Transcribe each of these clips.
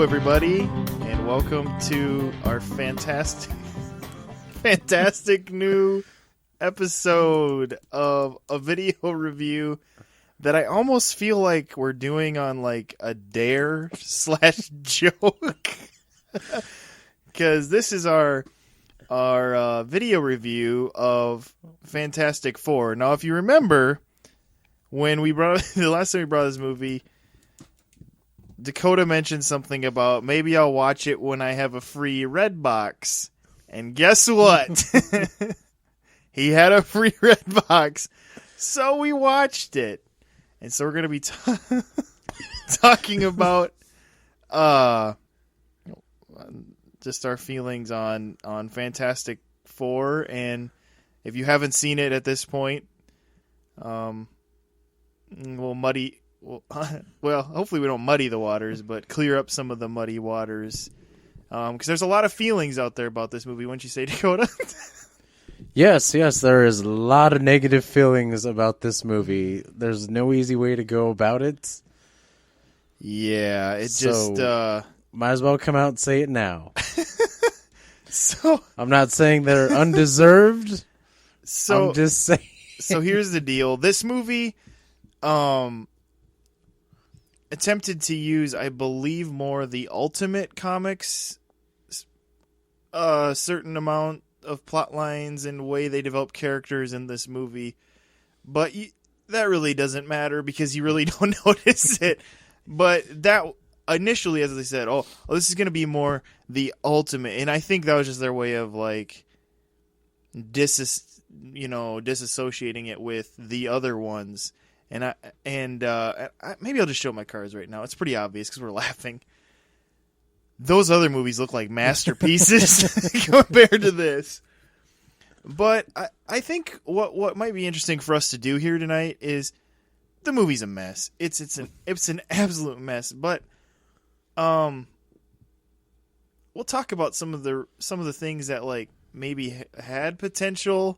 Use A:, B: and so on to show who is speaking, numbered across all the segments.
A: everybody, and welcome to our fantastic new episode of a video review that I almost feel like we're doing on like a dare / joke, because this is our video review of Fant4stic 4. Now, if you remember, when we brought the last time we brought this movie, Dakota mentioned something about maybe I'll watch it when I have a free Redbox. And guess what? He had a free Redbox. So we watched it. And so we're going to be talking about just our feelings on Fant4stic 4. And if you haven't seen it at this point, well, hopefully we don't muddy the waters, but clear up some of the muddy waters. Because there's a lot of feelings out there about this movie, wouldn't you say, Dakota?
B: Yes, there is a lot of negative feelings about this movie. There's no easy way to go about it.
A: Yeah,
B: might as well come out and say it now.
A: So
B: I'm not saying they're undeserved.
A: So
B: I'm just saying.
A: So here's the deal. This movie attempted to use, I believe, more the Ultimate Comics certain amount of plot lines and way they develop characters in this movie. But that really doesn't matter because you really don't notice it. But that initially, as they said, this is going to be more the Ultimate. And I think that was just their way of like disassociating it with the other ones. And maybe I'll just show my cards right now. It's pretty obvious because we're laughing. Those other movies look like masterpieces compared to this. But I think what might be interesting for us to do here tonight is the movie's a mess. It's an absolute mess. But we'll talk about some of the things that like maybe had potential,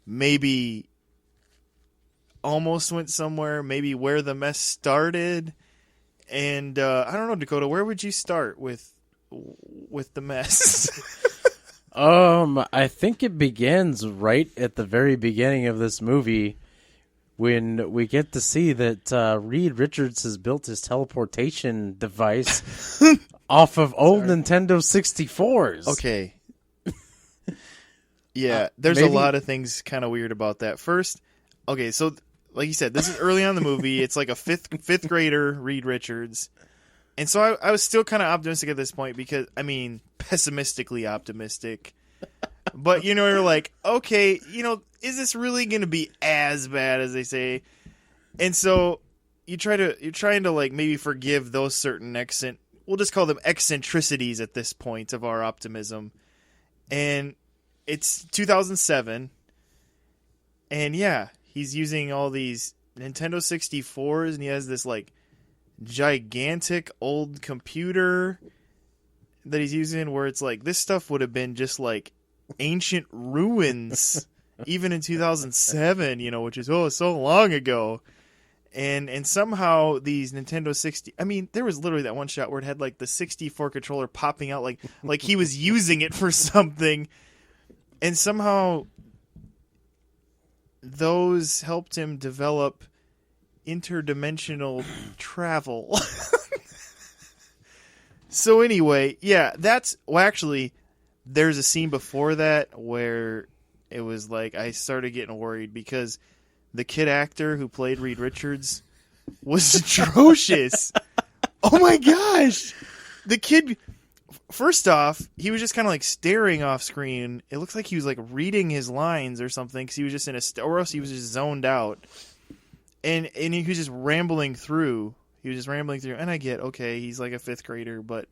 A: maybe almost went somewhere, maybe where the mess started. And I don't know, Dakota, where would you start with the mess?
B: I think it begins right at the very beginning of this movie when we get to see that Reed Richards has built his teleportation device off of old Nintendo 64s.
A: Okay. Yeah, there's a lot of things kind of weird about that. First, okay, so like you said, this is early on in the movie. It's like a fifth grader, Reed Richards. And so I was still kind of optimistic at this point because, pessimistically optimistic. But, you're like, okay, is this really going to be as bad as they say? And so you're trying to like maybe forgive those certain we'll just call them eccentricities at this point of our optimism. And it's 2007. And yeah, he's using all these Nintendo 64s, and he has this like gigantic old computer that he's using where it's like this stuff would have been just like ancient ruins even in 2007, which is so long ago. And somehow these Nintendo 60, there was literally that one shot where it had like the 64 controller popping out like he was using it for something. And somehow those helped him develop interdimensional travel. So anyway, yeah, actually, there's a scene before that where it was like I started getting worried because the kid actor who played Reed Richards was atrocious. Oh my gosh. The kid, first off, he was just kind of like staring off screen. It looks like he was like reading his lines or something because he was just or else he was just zoned out. And he was just rambling through. And I get, okay, he's like a fifth grader, but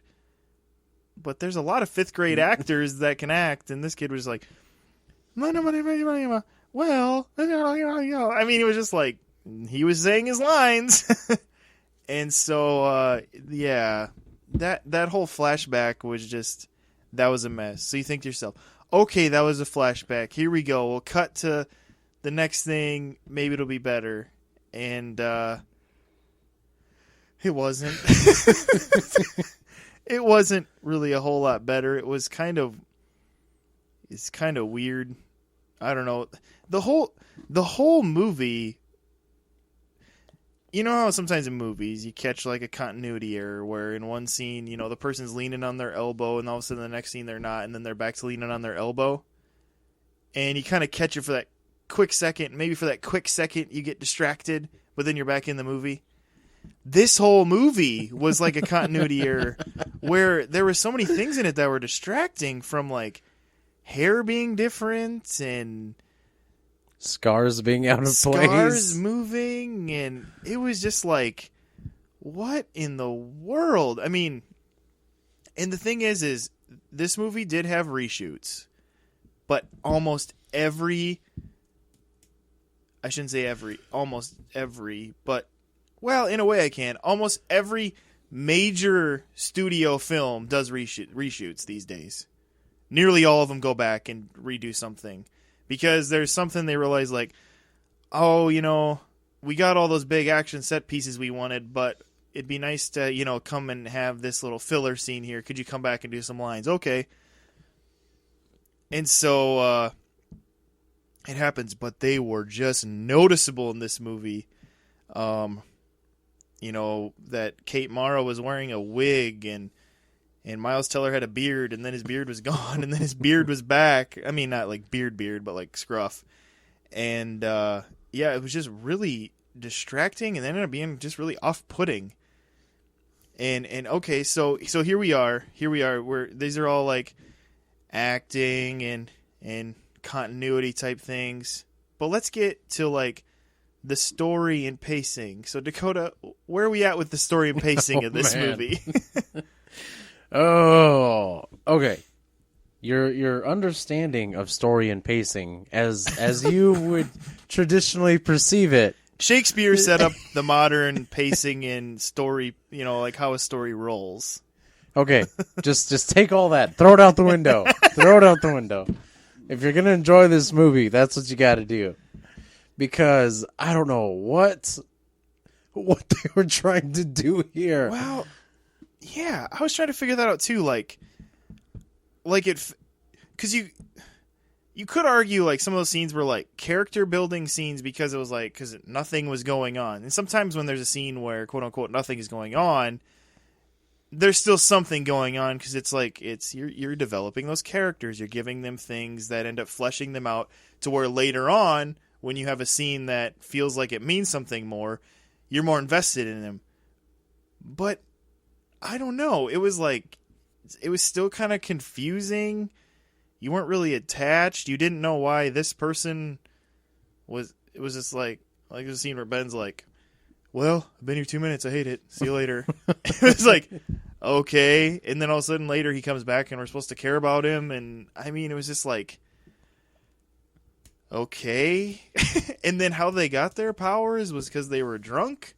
A: there's a lot of fifth grade actors that can act, and this kid was like, well, he was just like, he was saying his lines. And so, yeah, that whole flashback was just, that was a mess. So you think to yourself, okay, that was a flashback. Here we go. We'll cut to the next thing. Maybe it'll be better. And it wasn't. It wasn't really a whole lot better. It's kind of weird. I don't know. The whole movie. You know how sometimes in movies you catch like a continuity error where in one scene, the person's leaning on their elbow and all of a sudden the next scene they're not, and then they're back to leaning on their elbow. And you kind of catch it for that quick second. Maybe for that quick second you get distracted, but then you're back in the movie. This whole movie was like a continuity error where there were so many things in it that were distracting, from like hair being different and
B: scars being out of place,
A: scars moving, and it was just like, what in the world? I mean, and the thing is this movie did have reshoots, but almost every, I shouldn't say every, almost every, but, well, in a way I can, almost every major studio film does reshoots these days. Nearly all of them go back and redo something. Because there's something they realize, like, oh, we got all those big action set pieces we wanted, but it'd be nice to, come and have this little filler scene here. Could you come back and do some lines? Okay. And so it happens, but they were just noticeable in this movie. That Kate Mara was wearing a wig, and Miles Teller had a beard, and then his beard was gone, and then his beard was back. I mean, not like beard, but like scruff. And, it was just really distracting, and ended up being just really off-putting. And okay, so here we are. Where these are all like acting and continuity type things. But let's get to like the story and pacing. So Dakota, where are we at with the story and pacing of this movie?
B: Oh, okay. Your understanding of story and pacing, as you would traditionally perceive it.
A: Shakespeare set up the modern pacing and story, like how a story rolls.
B: Okay, just take all that, throw it out the window. Throw it out the window. If you're gonna enjoy this movie, that's what you got to do. Because I don't know what they were trying to do here.
A: Well, yeah, I was trying to figure that out too. Like it, because you could argue like some of those scenes were like character building scenes because it was like because nothing was going on, and sometimes when there's a scene where quote unquote nothing is going on, there's still something going on because it's like you're developing those characters, you're giving them things that end up fleshing them out to where later on when you have a scene that feels like it means something more, you're more invested in them. But I don't know. It was still kind of confusing. You weren't really attached. You didn't know why this person was. It was just like there's a scene where Ben's like, "Well, I've been here 2 minutes. I hate it. See you later." It was like, okay, and then all of a sudden later he comes back and we're supposed to care about him, and I mean it was just like, okay, and then how they got their powers was because they were drunk.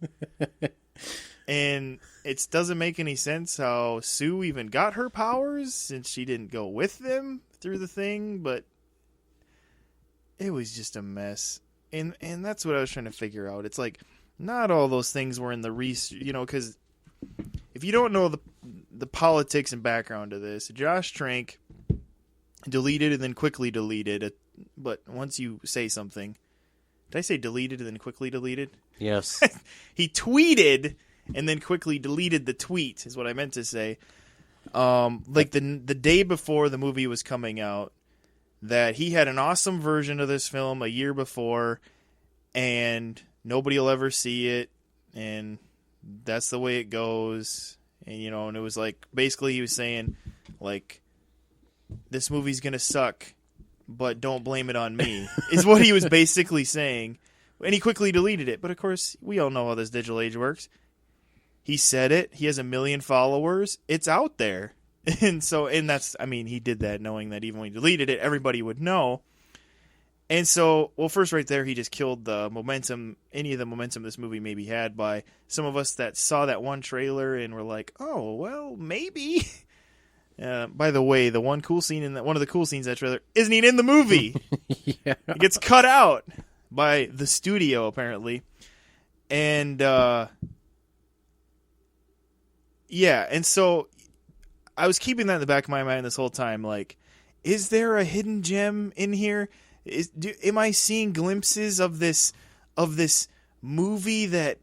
A: And it doesn't make any sense how Sue even got her powers since she didn't go with them through the thing, but it was just a mess. And that's what I was trying to figure out. It's like, not all those things were in the because if you don't know the politics and background of this, Josh Trank deleted and then quickly deleted it. But once you say something, did I say deleted and then quickly deleted?
B: Yes.
A: He tweeted and then quickly deleted the tweet, is what I meant to say. Like the day before the movie was coming out, that he had an awesome version of this film a year before, and nobody will ever see it, and that's the way it goes. And and it was like, basically he was saying, like, this movie's gonna suck, but don't blame it on me, is what he was basically saying. And he quickly deleted it. But of course, we all know how this digital age works. He said it. He has 1 million followers. It's out there. And that's, I mean, he did that knowing that even when he deleted it, everybody would know. And so, well, first right there, he just killed the momentum, any of the momentum this movie maybe had, by some of us that saw that one trailer and were like, oh, well, maybe. By the way, the one of the cool scenes in that trailer isn't even in the movie.
B: Yeah.
A: It gets cut out by the studio, apparently. And, yeah, and so I was keeping that in the back of my mind this whole time. Like, is there a hidden gem in here? Am I seeing glimpses of this movie that,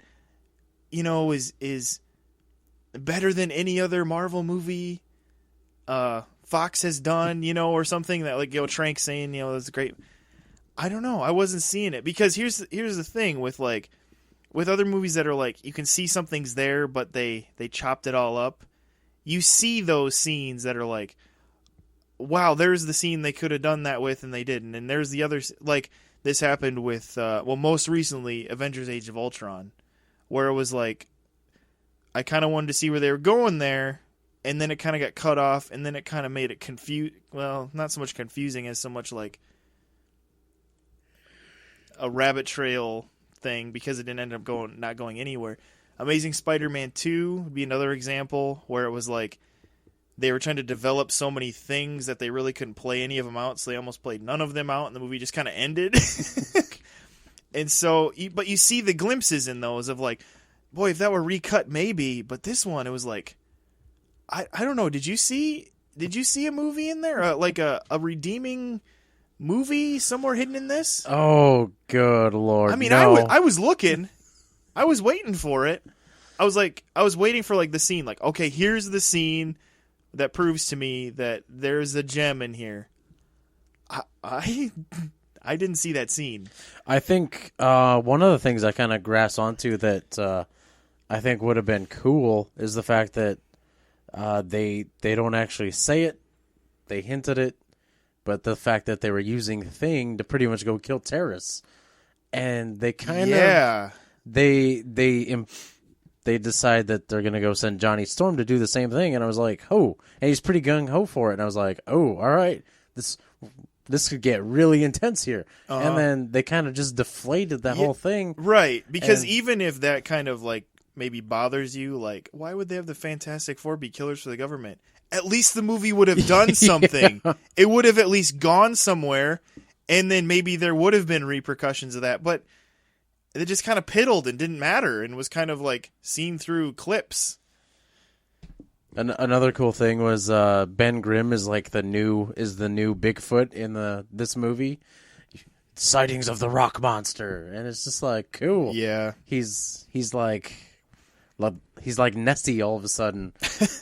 A: is better than any other Marvel movie Fox has done, or something that, like, Trank saying, that's great. I don't know. I wasn't seeing it because here's the thing with other movies that are like, you can see something's there, but they chopped it all up. You see those scenes that are like, wow, there's the scene they could have done that with and they didn't. And there's the other, like, this happened with, most recently, Avengers Age of Ultron, where it was like, I kind of wanted to see where they were going there, and then it kind of got cut off, and then it kind of made it well, not so much confusing as so much like a rabbit trail thing, because it didn't end up not going anywhere. Amazing Spider-Man 2 would be another example where it was like they were trying to develop so many things that they really couldn't play any of them out, so they almost played none of them out, and the movie just kind of ended. And so, but you see the glimpses in those of like, boy, if that were recut, maybe. But this one, it was like, I don't know. Did you see a movie in there, like a redeeming movie somewhere hidden in this?
B: Oh, good Lord!
A: I mean,
B: no.
A: I was looking, I was waiting for it. I was waiting for like the scene, like, okay, here's the scene that proves to me that there's a gem in here. I didn't see that scene.
B: I think one of the things I kind of grasped onto that I think would have been cool is the fact that they don't actually say it, they hinted it, but the fact that they were using the Thing to pretty much go kill terrorists, and they kind of they decide that they're gonna go send Johnny Storm to do the same thing, and I was like, oh, and he's pretty gung ho for it, and I was like, oh, all right, this could get really intense here. And then they kind of just deflated that whole thing.
A: Right, because even if that kind of like maybe bothers you, like, why would they have the Fantastic Four be killers for the government? At least the movie would have done something. Yeah. It would have at least gone somewhere, and then maybe there would have been repercussions of that. But it just kind of piddled and didn't matter, and was kind of like seen through clips.
B: Another cool thing was Ben Grimm is like the new Bigfoot in this movie. Sightings of the rock monster, and it's just like cool.
A: Yeah,
B: he's like Nessie all of a sudden,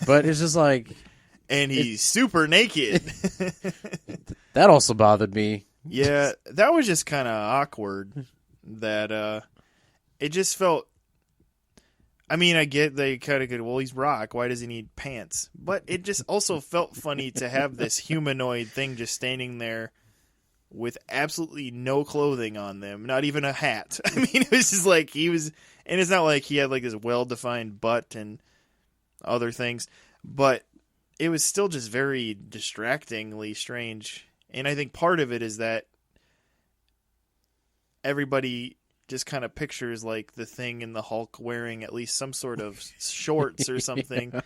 B: but it's just like,
A: and he's super naked.
B: That also bothered me.
A: Yeah, that was just kind of awkward. That it just felt. I mean, I get they kind of could. Well, he's rock. Why does he need pants? But it just also felt funny to have this humanoid thing just standing there with absolutely no clothing on them, not even a hat. I mean, it was just like he was, and it's not like he had like this well-defined butt and other things, but it was still just very distractingly strange. And I think part of it is that everybody just kind of pictures like the Thing and the Hulk wearing at least some sort of shorts or something. Yeah.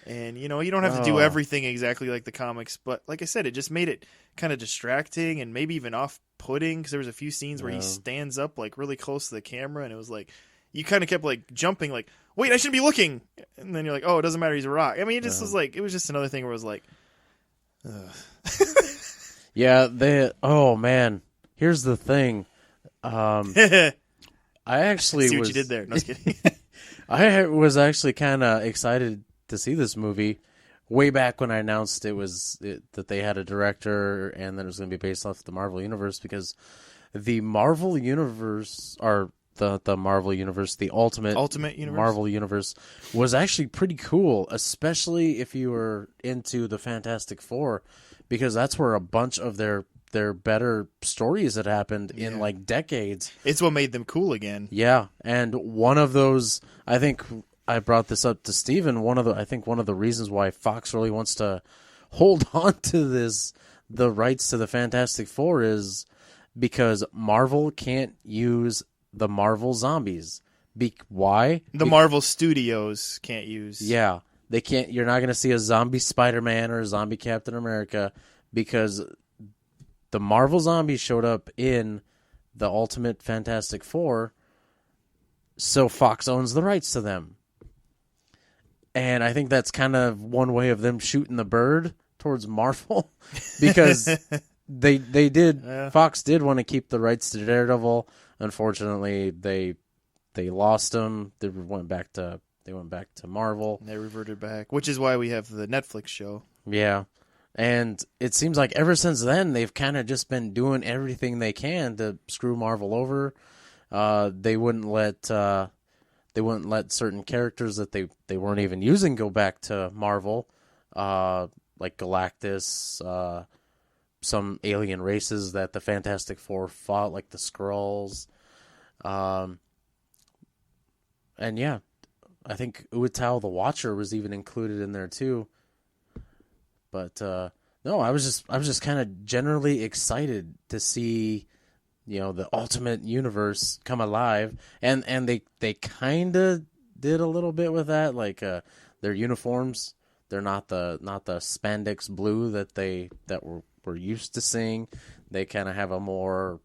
A: And, you don't have to do everything exactly like the comics. But like I said, it just made it kind of distracting and maybe even off-putting, because there was a few scenes where he stands up like really close to the camera, and it was like you kind of kept like jumping like, wait, I shouldn't be looking. And then you're like, oh, it doesn't matter, he's a rock. I mean, it just was like, it was just another thing where it was like,
B: yeah, oh man, here's the thing. I actually
A: see what you did there. No, I was kidding.
B: I was actually kind of excited to see this movie way back when I announced that they had a director and that it was going to be based off the Marvel Universe, because the Marvel Universe, or the Marvel Universe, the Ultimate Universe? Marvel Universe, was actually pretty cool, especially if you were into the Fantastic Four, because that's where a bunch of their better stories had happened in like decades.
A: It's what made them cool again.
B: Yeah, and one of those, I think I brought this up to Steven, one of the reasons why Fox really wants to hold on to the rights to the Fantastic Four is because Marvel can't use the Marvel zombies. Why?
A: Marvel Studios can't use.
B: Yeah, they can't. You're not going to see a zombie Spider-Man or a zombie Captain America, because the Marvel zombies showed up in the Ultimate Fantastic Four, so Fox owns the rights to them. And I think that's kind of one way of them shooting the bird towards Marvel because they did Fox did want to keep the rights to Daredevil. Unfortunately, they lost them. They went back to Marvel.
A: They reverted back, which is why we have the Netflix show.
B: Yeah. And it seems like ever since then they've kind of just been doing everything they can to screw Marvel over. They wouldn't let certain characters that they weren't even using go back to Marvel, like Galactus, some alien races that the Fantastic Four fought, like the Skrulls. And yeah, I think Uatao the Watcher was even included in there too. But no, I was just kind of generally excited to see, the Ultimate Universe come alive, and they kind of did a little bit with that, like their uniforms. They're not the spandex blue that we're used to seeing. They kind of have a more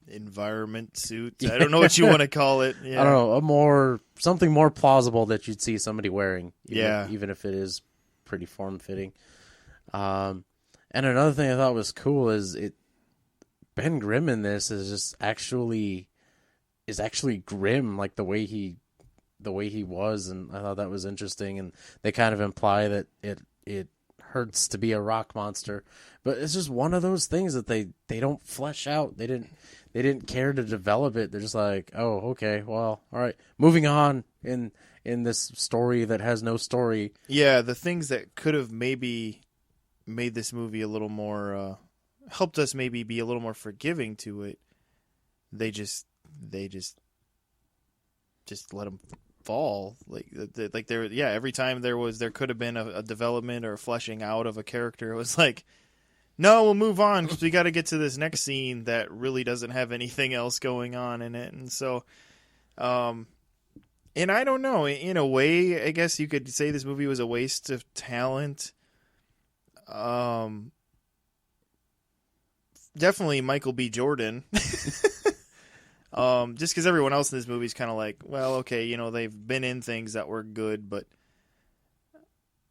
A: environment suit. I don't know what you want to call it. Yeah.
B: I don't know, something more plausible that you'd see somebody wearing. Even if it is pretty form fitting. And another thing I thought was cool is Ben Grimm in this is actually grim, like the way he was, and I thought that was interesting. And they kind of imply that it hurts to be a rock monster, but it's just one of those things that they don't flesh out. They didn't care to develop it. They're just like, oh, okay, well, all right, moving on in this story that has no story.
A: Yeah, the things that could have maybe made this movie a little more helped us maybe be a little more forgiving to it. They just let them fall, like there. Yeah, every time there could have been a development or a fleshing out of a character. It was like, no, we'll move on because we got to get to this next scene that really doesn't have anything else going on in it. And so, and I don't know, in a way, I guess you could say this movie was a waste of talent. Definitely Michael B. Jordan. Just because everyone else in this movie is kind of like, well, okay, they've been in things that were good, but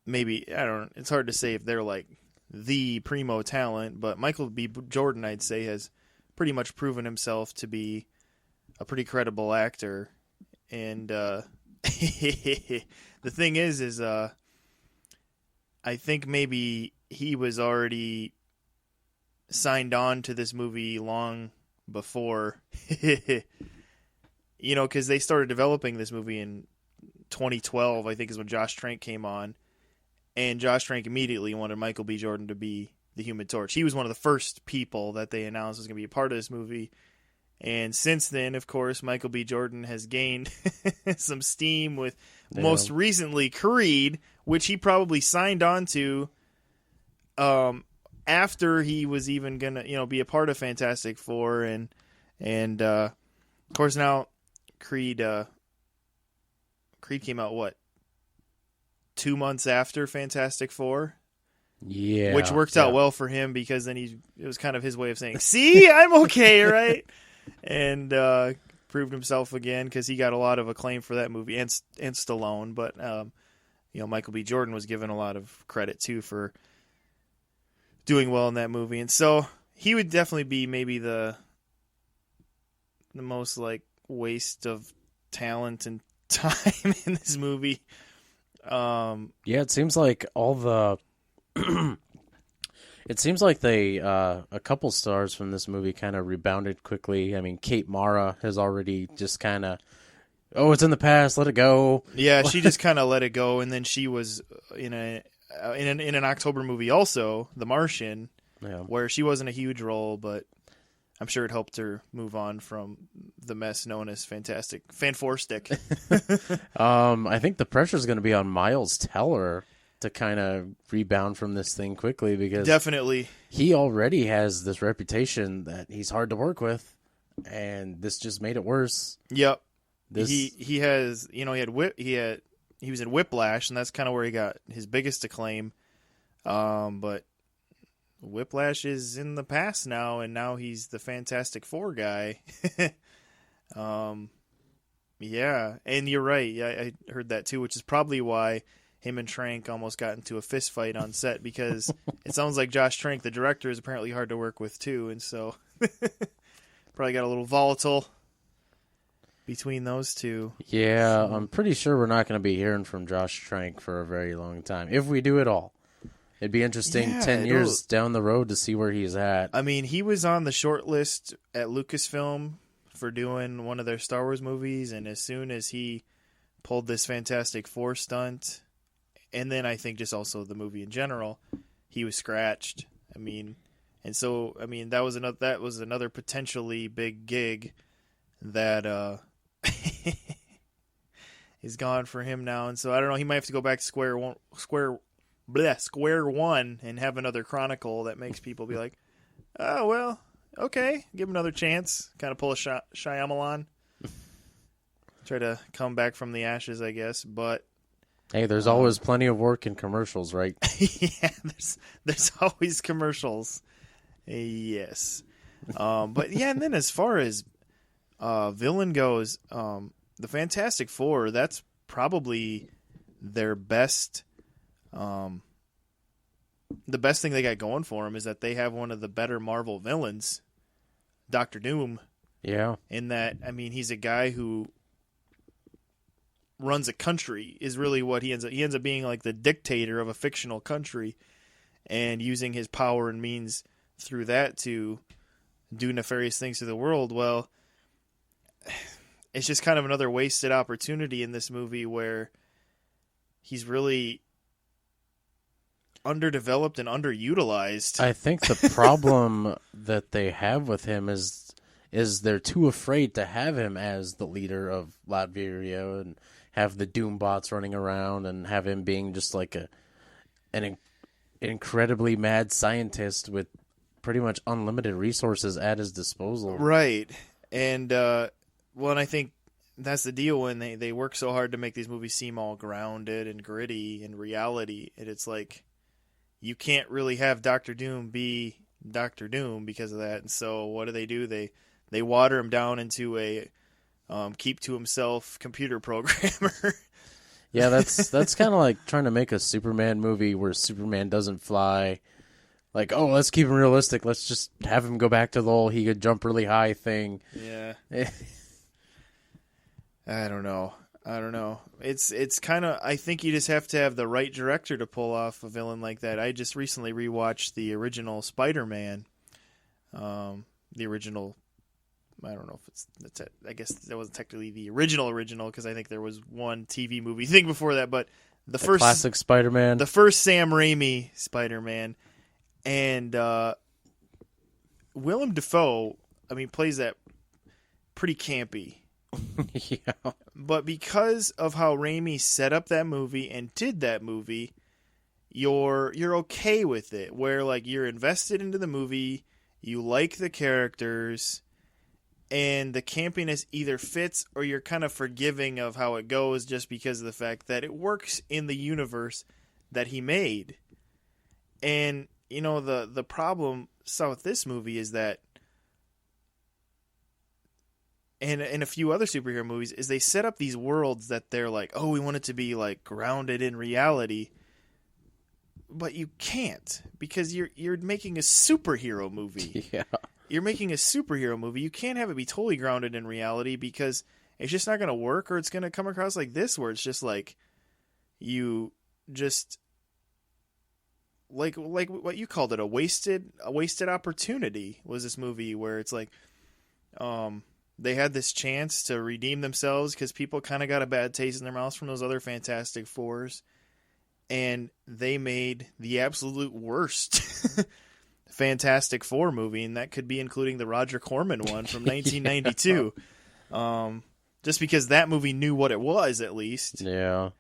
A: maybe, I don't know, it's hard to say if they're like the primo talent, but Michael B. Jordan, I'd say, has pretty much proven himself to be a pretty credible actor. And the thing is I think maybe he was already signed on to this movie long before, because they started developing this movie in 2012, I think is when Josh Trank came on, and Josh Trank immediately wanted Michael B. Jordan to be the Human Torch. He was one of the first people that they announced was going to be a part of this movie, and since then, of course, Michael B. Jordan has gained some steam with most recently Creed, which he probably signed on to after he was even gonna, be a part of Fantastic Four, and of course now Creed came out 2 months after Fantastic Four, which worked out well for him because then it was kind of his way of saying, "See, I'm okay, right?" and proved himself again because he got a lot of acclaim for that movie and Stallone, but Michael B. Jordan was given a lot of credit too for doing well in that movie, and so he would definitely be maybe the most like waste of talent and time in this movie.
B: It seems like it seems like they a couple stars from this movie kind of rebounded quickly. I mean, Kate Mara has already just kind of, it's in the past, let it go.
A: Yeah, she just kind of let it go, and then she was in an October movie also, The Martian, where she wasn't a huge role, but I'm sure it helped her move on from the mess known as Fant4stic.
B: I think the pressure is going to be on Miles Teller to kind of rebound from this thing quickly because
A: definitely
B: he already has this reputation that he's hard to work with, and this just made it worse.
A: Yep. He has, he was in Whiplash, and that's kind of where he got his biggest acclaim. But Whiplash is in the past now, and now he's the Fantastic Four guy. Yeah, and you're right. Yeah, I heard that too, which is probably why him and Trank almost got into a fist fight on set, because it sounds like Josh Trank, the director, is apparently hard to work with too, and so probably got a little volatile between those two.
B: Yeah, I'm pretty sure we're not going to be hearing from Josh Trank for a very long time, if we do at all. It'd be interesting
A: Yeah,
B: 10 years down the road to see where he's at.
A: I mean, he was on the short list at Lucasfilm for doing one of their Star Wars movies, and as soon as he pulled this Fantastic Four stunt, and then I think just also the movie in general, he was scratched. I mean, and so I mean that was another potentially big gig that is gone for him now, and so I don't know. He might have to go back to square one, and have another Chronicle that makes people be like, oh well, okay, give him another chance. Kind of pull a Shyamalan, try to come back from the ashes, I guess. But
B: hey, there's always plenty of work in commercials, right?
A: yeah, there's always commercials. Yes, but yeah, and then as far as villain goes, the Fantastic Four, that's probably their best. The best thing they got going for them is that they have one of the better Marvel villains, Doctor Doom.
B: Yeah.
A: In that, I mean, he's a guy who runs a country, is really what he ends up. He ends up being like the dictator of a fictional country, and using his power and means through that to do nefarious things to the world. Well, it's just kind of another wasted opportunity in this movie where he's really underdeveloped and underutilized.
B: I think the problem that they have with him is they're too afraid to have him as the leader of Latveria and have the Doom bots running around and have him being just like an incredibly mad scientist with pretty much unlimited resources at his disposal.
A: Right. And and I think that's the deal when they work so hard to make these movies seem all grounded and gritty and reality, and it's like you can't really have Doctor Doom be Doctor Doom because of that. And so what do? They water him down into a keep to himself computer programmer.
B: Yeah, that's kind of like trying to make a Superman movie where Superman doesn't fly. Like, oh, let's keep him realistic. Let's just have him go back to the whole he could jump really high thing.
A: Yeah. I don't know. It's kind of, I think you just have to have the right director to pull off a villain like that. I just recently rewatched the original Spider-Man. The original, I don't know if I guess that wasn't technically the original because I think there was one TV movie thing before that, but the first
B: classic Spider-Man.
A: The first Sam Raimi Spider-Man. And Willem Dafoe, I mean, plays that pretty campy.
B: Yeah.
A: But because of how Raimi set up that movie and did that movie, you're okay with it. Where like you're invested into the movie, you like the characters, and the campiness either fits or you're kind of forgiving of how it goes just because of the fact that it works in the universe that he made. And you know the problem with this movie is that, and in a few other superhero movies, is they set up these worlds that they're like, oh, we want it to be like grounded in reality, but you can't because you're making a superhero movie.
B: Yeah,
A: you're making a superhero movie. You can't have it be totally grounded in reality because it's just not going to work, or it's going to come across like this, where it's just like you just like what you called it, a wasted opportunity was this movie where it's like they had this chance to redeem themselves because people kind of got a bad taste in their mouths from those other Fantastic Fours, and they made the absolute worst Fantastic Four movie, and that could be including the Roger Corman one from 1992. Yeah. Just because that movie knew what it was, at least.
B: Yeah.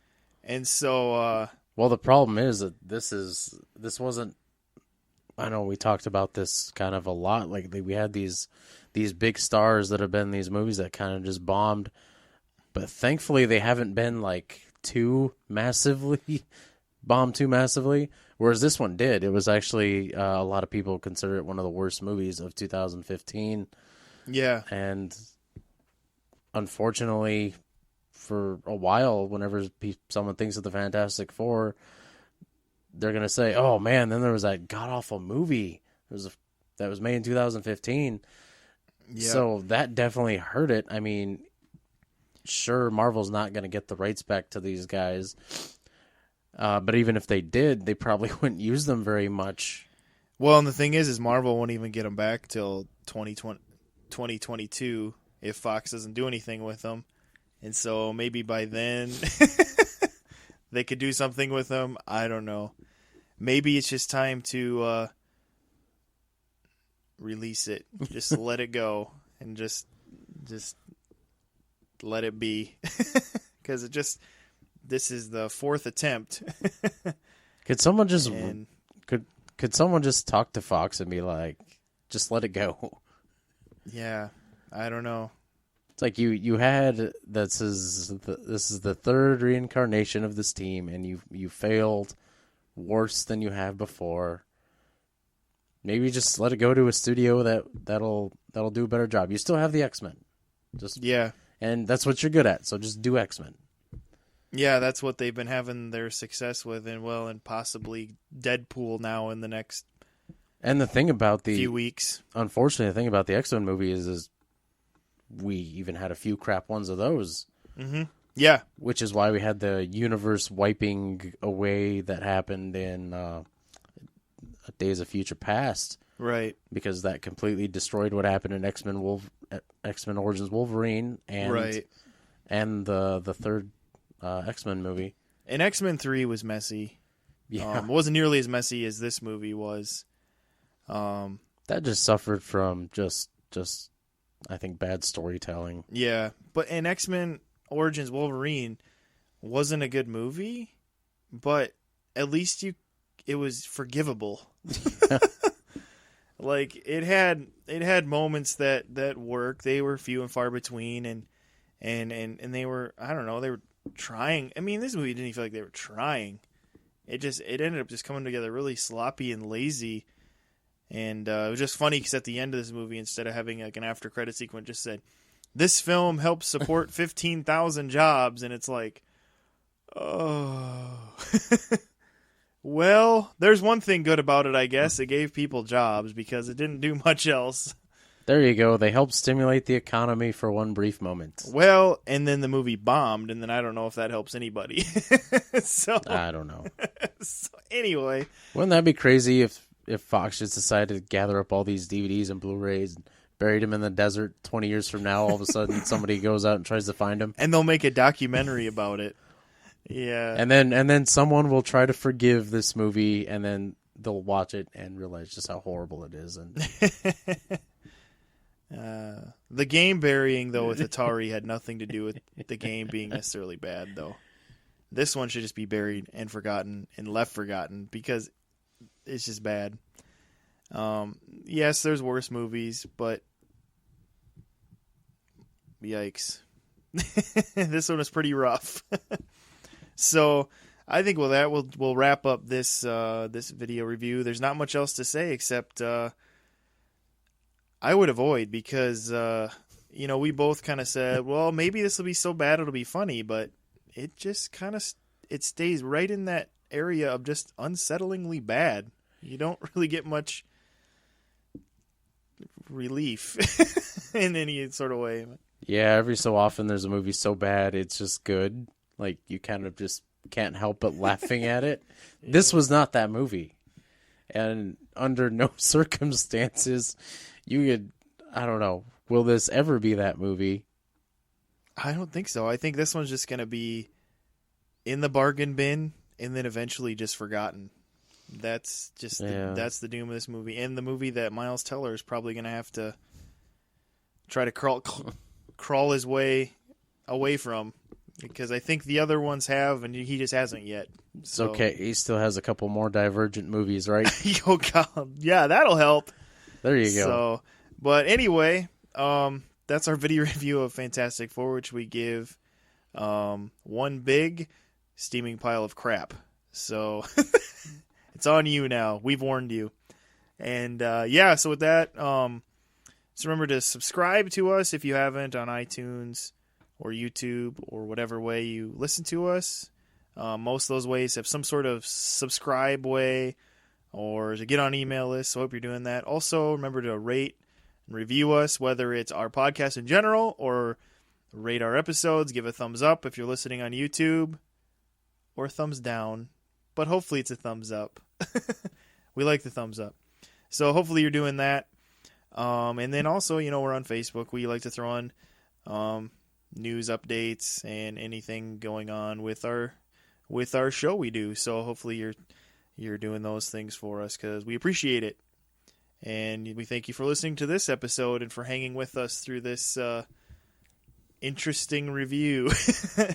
A: And so
B: well, the problem is that this wasn't, I know we talked about this kind of a lot. Like we had these big stars that have been in these movies that kind of just bombed, but thankfully they haven't been like bombed too massively. Whereas this one did. It was actually a lot of people consider it one of the worst movies of 2015.
A: Yeah,
B: and unfortunately, for a while, whenever someone thinks of the Fantastic Four, they're going to say, oh, man, then there was that god-awful movie that was made in 2015.
A: Yep.
B: So that definitely hurt it. I mean, sure, Marvel's not going to get the rights back to these guys. But even if they did, they probably wouldn't use them very much.
A: Well, and the thing is Marvel won't even get them back till 2022 if Fox doesn't do anything with them. And so maybe by then they could do something with them. I don't know. Maybe it's just time to release it. Just let it go and just let it be. Because this is the fourth attempt.
B: Could someone just could someone just talk to Fox and be like, just let it go?
A: Yeah, I don't know.
B: It's like you had this is the third reincarnation of this team, and you failed worse than you have before. Maybe just let it go to a studio that'll do a better job. You still have the X-Men, and that's what you're good at. So just do X-Men.
A: Yeah, that's what they've been having their success with, and possibly Deadpool now in the next.
B: And the thing about
A: few weeks,
B: unfortunately, the thing about the X-Men movie is we even had a few crap ones of those.
A: Mm-hmm. Yeah,
B: which is why we had the universe wiping away that happened in Days of Future Past,
A: right?
B: Because that completely destroyed what happened in X-Men Origins Wolverine, and the third X-Men movie.
A: And X-Men 3 was messy.
B: Yeah,
A: it wasn't nearly as messy as this movie was.
B: That just suffered from just I think bad storytelling.
A: Yeah, but in X-Men Origins Wolverine wasn't a good movie, but at least it was forgivable. Like it had moments that worked. They were few and far between, and they were, I don't know, they were trying. I mean, this movie didn't even feel like they were trying. It ended up just coming together really sloppy and lazy. And it was just funny because at the end of this movie, instead of having like an after credit sequence, just said, "This film helps support 15,000 jobs," and it's like, oh. Well, there's one thing good about it, I guess. It gave people jobs because it didn't do much else.
B: There you go. They helped stimulate the economy for one brief moment.
A: Well, and then the movie bombed, and then I don't know if that helps anybody. So
B: I don't know.
A: So anyway,
B: wouldn't that be crazy if Fox just decided to gather up all these DVDs and Blu-rays and buried them in the desert 20 years from now? All of a sudden, somebody goes out and tries to find them,
A: and they'll make a documentary about it. Yeah,
B: and then someone will try to forgive this movie, and then they'll watch it and realize just how horrible it is. And
A: the game burying though with Atari had nothing to do with the game being necessarily bad, though. This one should just be buried and forgotten and left forgotten because it's just bad. Yes, there's worse movies, but yikes. This one was pretty rough. So I think with that we'll wrap up this video review. There's not much else to say except I would avoid because we both kind of said, well, maybe this will be so bad it'll be funny, but it just kind of it stays right in that area of just unsettlingly bad. You don't really get much relief in any sort of way.
B: Yeah, every so often there's a movie so bad it's just good. Like you kind of just can't help but laughing at it. Yeah. This was not that movie. And under no circumstances you could, I don't know, will this ever be that movie?
A: I don't think so. I think this one's just going to be in the bargain bin and then eventually just forgotten. That's just that's the doom of this movie, and the movie that Miles Teller is probably going to have to try to crawl his way away from, because I think the other ones have, and he just hasn't yet. So.
B: Okay, he still has a couple more Divergent movies, right?
A: Oh God, yeah, that'll help.
B: There you go.
A: So, but anyway, that's our video review of Fantastic Four, which we give one big steaming pile of crap. So it's on you now. We've warned you. And so with that, just remember to subscribe to us if you haven't on iTunes. or YouTube or whatever way you listen to us. Most of those ways have some sort of subscribe way or to get on email lists. So I hope you're doing that. Also, remember to rate and review us, whether it's our podcast in general or rate our episodes. Give a thumbs up if you're listening on YouTube, or a thumbs down. But hopefully it's a thumbs up. We like the thumbs up. So hopefully you're doing that. And then also, we're on Facebook. We like to throw on news updates and anything going on with our show we do. So hopefully you're doing those things for us, because we appreciate it. And we thank you for listening to this episode and for hanging with us through this interesting review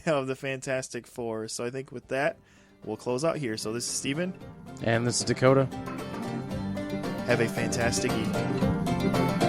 A: of the Fantastic Four. So I think with that, we'll close out here. So this is Steven.
B: And this is Dakota.
A: Have a fantastic evening.